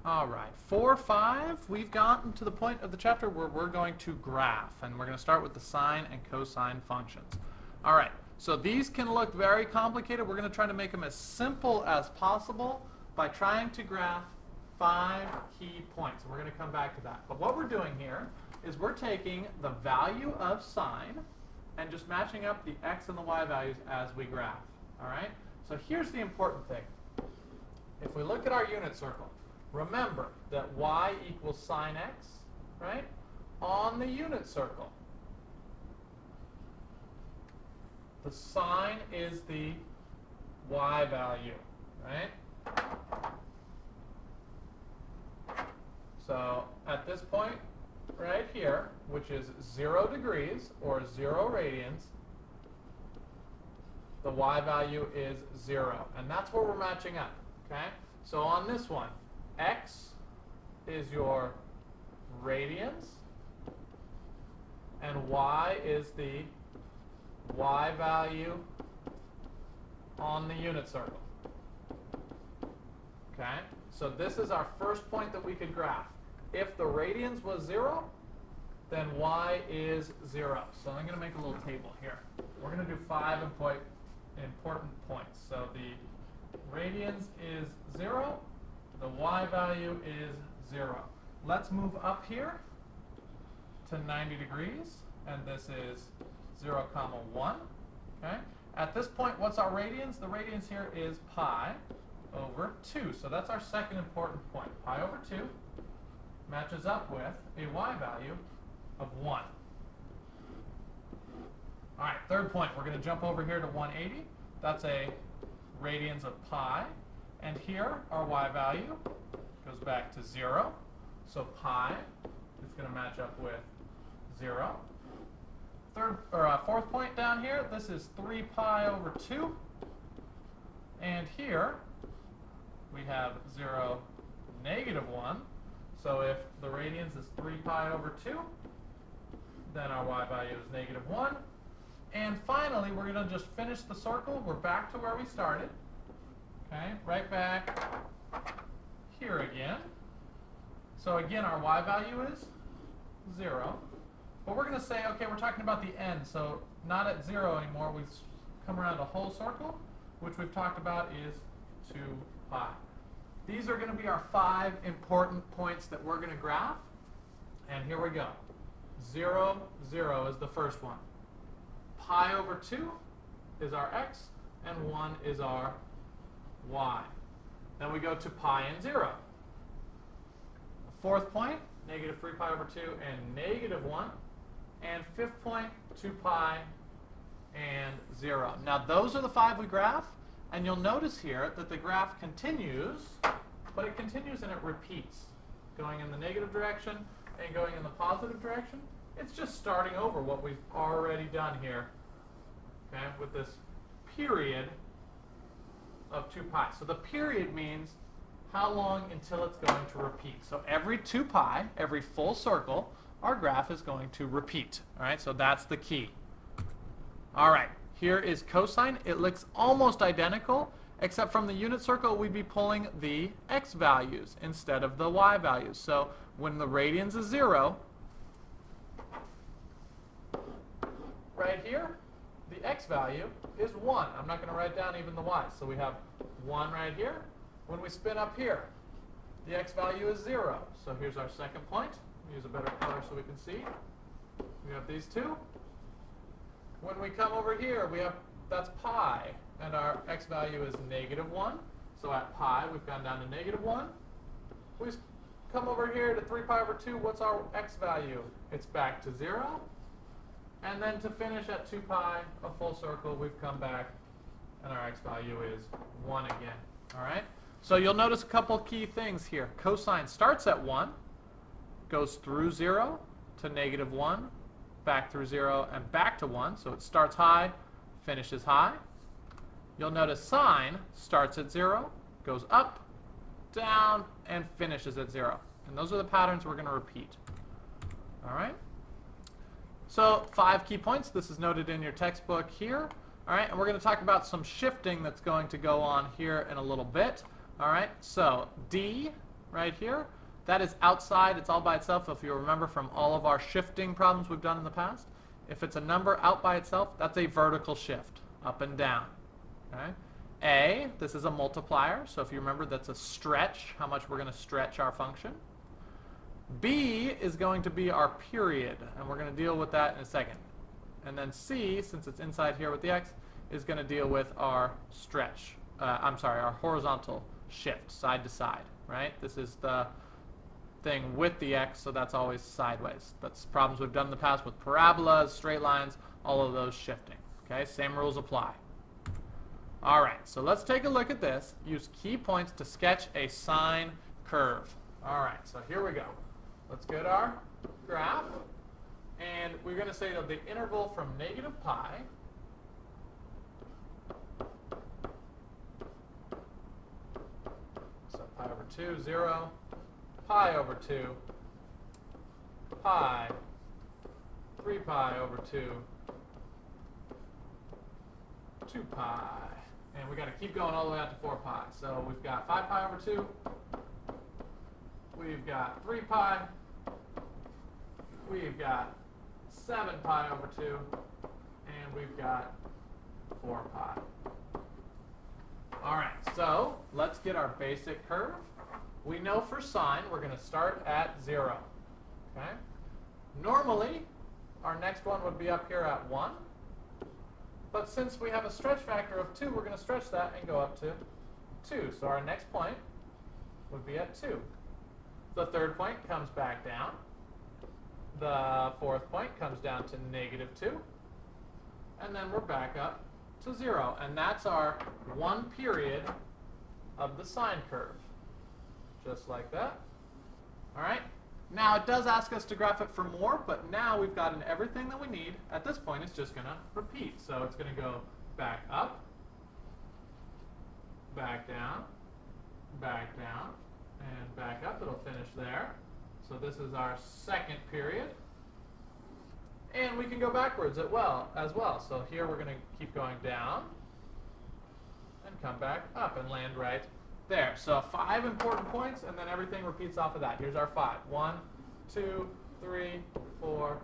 All right, 4, 5, we've gotten to the point of the chapter where we're going to graph, and we're going to start with the sine and cosine functions. All right, so these can look very complicated. We're going to try to make them as simple as possible by trying to graph 5 key points, and we're going to come back to that. But what we're doing here is we're taking the value of sine and just matching up the x and the y values as we graph. All right, so here's the important thing. If we look at our unit circle, remember that y equals sine x, right, on the unit circle. The sine is the y value, right? So at this point right here, which is 0 degrees or 0 radians, the y value is 0. And that's where we're matching up, okay? So on this one, x is your radians, and y is the y value on the unit circle. Okay? So this is our first point that we could graph. If the radians was 0, then y is 0. So I'm going to make a little table here. We're going to do 5 important points. So the radians is 0. The y value is 0. Let's move up here to 90 degrees, and this is 0, 1. Okay? At this point, what's our radians? The radians here is pi over 2. So that's our second important point. Pi over 2 matches up with a y value of 1. All right, third point, we're going to jump over here to 180. That's a radians of pi. And here, our y value goes back to 0. So pi is going to match up with 0. Fourth point down here, this is 3 pi over 2. And here, we have 0, -1. So if the radians is 3 pi over 2, then our y value is -1. And finally, we're going to just finish the circle. We're back to where we started. Okay, right back here again. So again, our y value is 0. But we're going to say, okay, we're talking about the end. So not at 0 anymore. We've come around a whole circle, which we've talked about is 2 pi. These are going to be our 5 important points that we're going to graph. And here we go. 0, 0 is the first one. Pi over 2 is our x, and 1 is our y. Then we go to pi and 0. Fourth point, -3 pi over 2 and -1. And fifth point, 2 pi and 0. Now those are the 5 we graph, and you'll notice here that the graph continues, but it continues and it repeats, going in the negative direction and going in the positive direction. It's just starting over what we've already done here, okay, with this period of 2 pi. So the period means how long until it's going to repeat. So every 2 pi, every full circle, our graph is going to repeat. All right, so that's the key. All right, here is cosine. It looks almost identical, except from the unit circle, we'd be pulling the x values instead of the y values. So when the radians is 0, right here, the x value is 1. I'm not going to write down even the y. So we have 1 right here. When we spin up here, the x value is 0. So here's our second point. Use a better color so we can see. We have these two. When we come over here, we have, that's pi, and our x value is -1. So at pi, we've gone down to -1. We come over here to 3 pi over 2. What's our x value? It's back to 0. And then to finish at 2 pi, a full circle, we've come back, and our x value is 1 again. All right? So you'll notice a couple key things here. Cosine starts at 1, goes through 0 to -1, back through 0, and back to 1. So it starts high, finishes high. You'll notice sine starts at 0, goes up, down, and finishes at 0. And those are the patterns we're going to repeat. All right? So 5 key points. This is noted in your textbook here. All right, and we're going to talk about some shifting that's going to go on here in a little bit. All right, so D, right here, that is outside. It's all by itself. If you remember from all of our shifting problems we've done in the past, if it's a number out by itself, that's a vertical shift, up and down. Okay? A, this is a multiplier. So if you remember, that's a stretch, how much we're going to stretch our function. B is going to be our period, and we're going to deal with that in a second. And then C, since it's inside here with the x, is going to deal with our stretch. Our horizontal shift, side to side, right? This is the thing with the x, so that's always sideways. That's problems we've done in the past with parabolas, straight lines, all of those shifting. Okay, same rules apply. All right, so let's take a look at this. Use key points to sketch a sine curve. All right, so here we go. Let's get our graph, and we're going to say that the interval from negative pi pi over 2, 0, pi over 2, pi, 3 pi over 2, 2 pi. And we got to keep going all the way out to 4 pi. So we've got 5 pi over 2, we've got 3 pi, we've got 7 pi over 2, and we've got 4 pi. All right, so let's get our basic curve. We know for sine, we're going to start at 0. Okay? Normally, our next one would be up here at 1. But since we have a stretch factor of 2, we're going to stretch that and go up to 2. So our next point would be at 2. The third point comes back down. The fourth point comes down to negative 2. And then we're back up to 0. And that's our one period of the sine curve. Just like that. All right. Now it does ask us to graph it for more, but now we've gotten everything that we need. At this point, it's just going to repeat. So it's going to go back up, back down, and back up. It'll finish there. So this is our second period. And we can go backwards as well. So here we're going to keep going down and come back up and land right there. So 5 important points, and then everything repeats off of that. Here's our 5. 1, 2, 3, 4,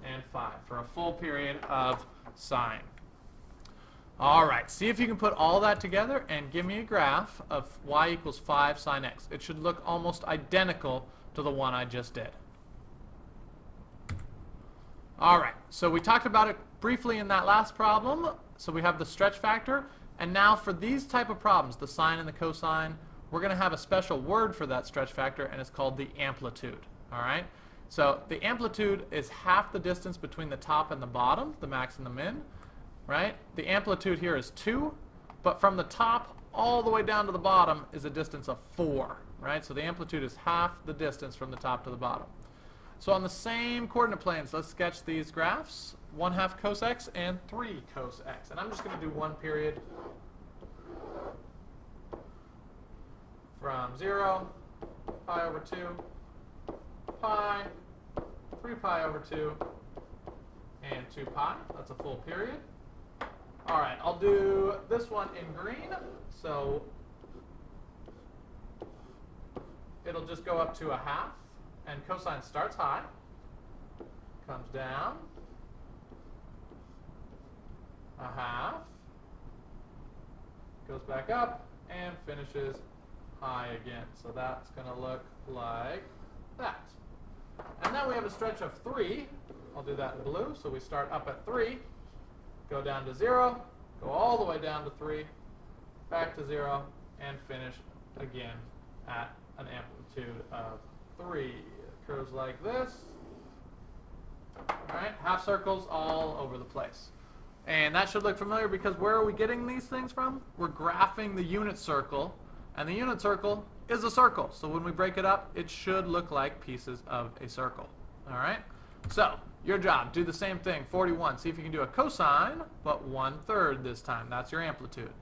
and 5 for a full period of sine. All right, see if you can put all that together and give me a graph of y equals 5 sine x. It should look almost identical to the one I just did. All right, so we talked about it briefly in that last problem. So we have the stretch factor. And now for these type of problems, the sine and the cosine, we're going to have a special word for that stretch factor, and it's called the amplitude. All right? So the amplitude is half the distance between the top and the bottom, the max and the min. Right? The amplitude here is 2, but from the top all the way down to the bottom is a distance of 4. Right? So the amplitude is half the distance from the top to the bottom. So on the same coordinate planes, let's sketch these graphs. 1/2 cos x and 3 cos x. And I'm just going to do one period from 0, pi over 2, pi, 3 pi over 2, and 2 pi. That's a full period. All right, I'll do this one in green. So it'll just go up to 1/2. And cosine starts high, comes down, 1/2, goes back up, and finishes high again. So that's going to look like that. And then we have a stretch of 3. I'll do that in blue. So we start up at 3, go down to 0, go all the way down to 3, back to 0, and finish again at an amplitude of 3. Curves like this. All right, half circles all over the place. And that should look familiar because where are we getting these things from? We're graphing the unit circle, and the unit circle is a circle. So when we break it up, it should look like pieces of a circle. All right? So your job, do the same thing, 41. See if you can do a cosine, but 1/3 this time. That's your amplitude.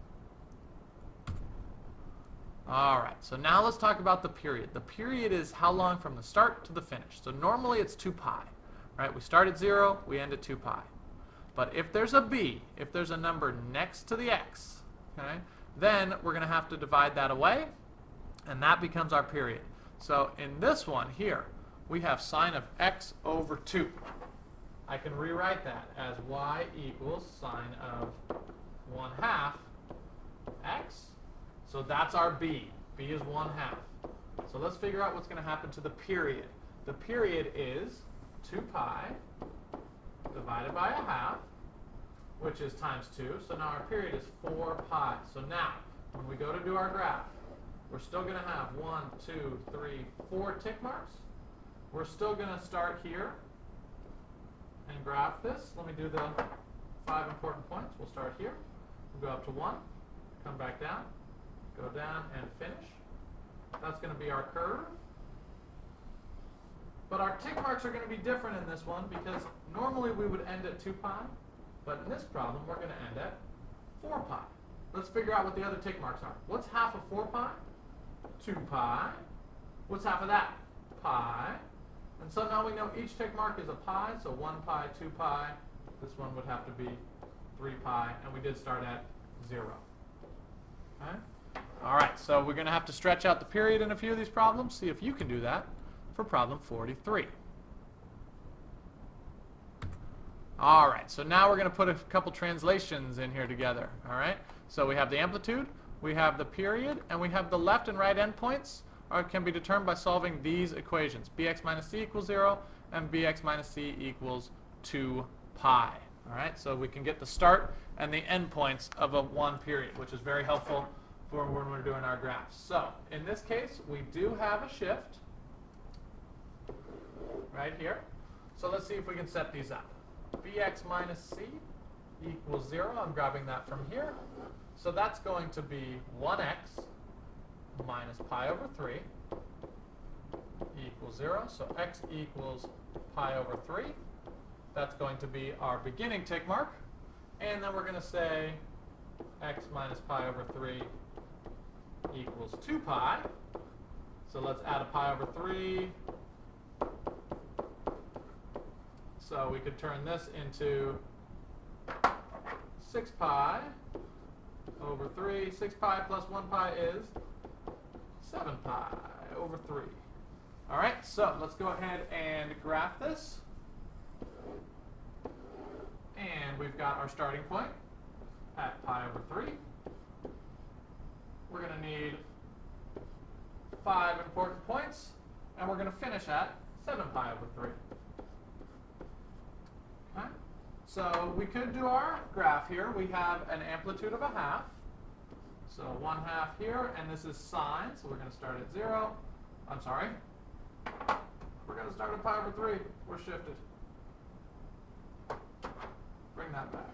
All right, so now let's talk about the period. The period is how long from the start to the finish. So normally it's 2 pi, right? We start at 0, we end at 2 pi. But if there's a b, if there's a number next to the x, okay, then we're going to have to divide that away. And that becomes our period. So in this one here, we have sine of x over 2. I can rewrite that as y equals sine of 1/2 x. So that's our b. b is 1/2. So let's figure out what's going to happen to the period. The period is 2 pi divided by 1/2, which is times 2. So now our period is 4 pi. So now, when we go to do our graph, we're still going to have 1, 2, 3, 4 tick marks. We're still going to start here and graph this. Let me do the 5 important points. We'll start here. We'll go up to 1, come back down, go down, and finish. That's going to be our curve. But our tick marks are going to be different in this one because normally we would end at 2 pi, but in this problem we're going to end at 4 pi. Let's figure out what the other tick marks are. What's half of 4 pi? 2 pi. What's half of that? Pi. And so now we know each tick mark is a pi, so 1 pi, 2 pi. This one would have to be 3 pi, and we did start at 0. Okay? All right, so we're going to have to stretch out the period in a few of these problems. See if you can do that for problem 43. All right, so now we're going to put a couple translations in here together. All right, so we have the amplitude, we have the period, and we have the left and right endpoints can be determined by solving these equations. Bx minus c equals 0 and bx minus c equals 2 pi. All right, so we can get the start and the endpoints of a one period, which is very helpful for when we're doing our graphs. So in this case, we do have a shift right here. So let's see if we can set these up. Bx minus c equals 0. I'm grabbing that from here. So that's going to be 1x minus pi over 3 equals 0. So x equals pi over 3. That's going to be our beginning tick mark. And then we're going to say x minus pi over 3 equals 2 pi. So let's add a pi over 3. So we could turn this into 6 pi over 3. 6 pi plus 1 pi is 7 pi over 3. All right, so let's go ahead and graph this. And we've got our starting point at pi over 3. We're going to need 5 important points, and we're going to finish at 7 pi over 3. Okay? So we could do our graph here. We have an amplitude of 1/2. So 1/2 here, and this is sine, so we're going to start at 0. I'm sorry. We're going to start at pi over 3. We're shifted. Bring that back.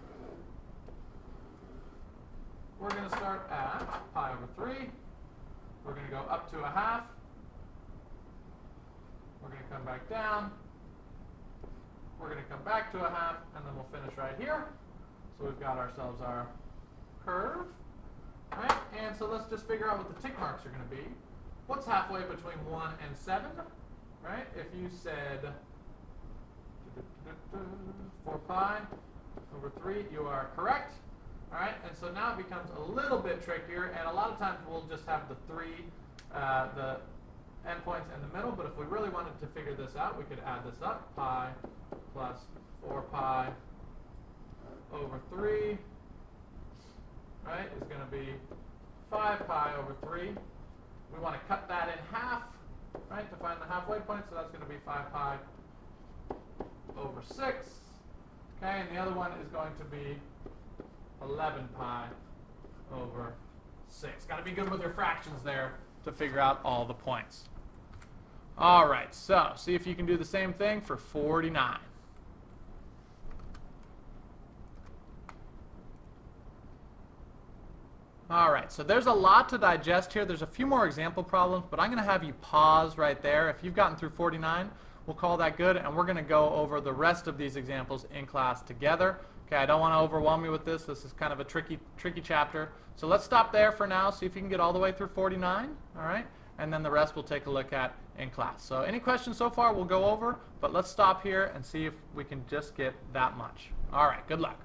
We're going to start at pi over 3. We're going to go up to 1/2. We're going to come back down. We're going to come back to 1/2, and then we'll finish right here. So we've got ourselves our curve. All right, and so let's just figure out what the tick marks are going to be. What's halfway between 1 and 7? Right? If you said 4 pi over 3, you are correct. All right, and so now it becomes a little bit trickier, and a lot of times we'll just have the endpoints in the middle, but if we really wanted to figure this out, we could add this up. Pi plus 4 pi over 3, right, is going to be 5 pi over 3. We want to cut that in half, right, to find the halfway point, so that's going to be 5 pi over 6. Okay, and the other one is going to be 11 pi over 6. Got to be good with your fractions there to figure out all the points. All right, so see if you can do the same thing for 49. All right, so there's a lot to digest here. There's a few more example problems, but I'm going to have you pause right there. If you've gotten through 49, we'll call that good, and we're going to go over the rest of these examples in class together. Okay, I don't want to overwhelm you with this. This is kind of a tricky chapter. So let's stop there for now, see if you can get all the way through 49, all right? And then the rest we'll take a look at in class. So any questions so far we'll go over, but let's stop here and see if we can just get that much. All right, good luck.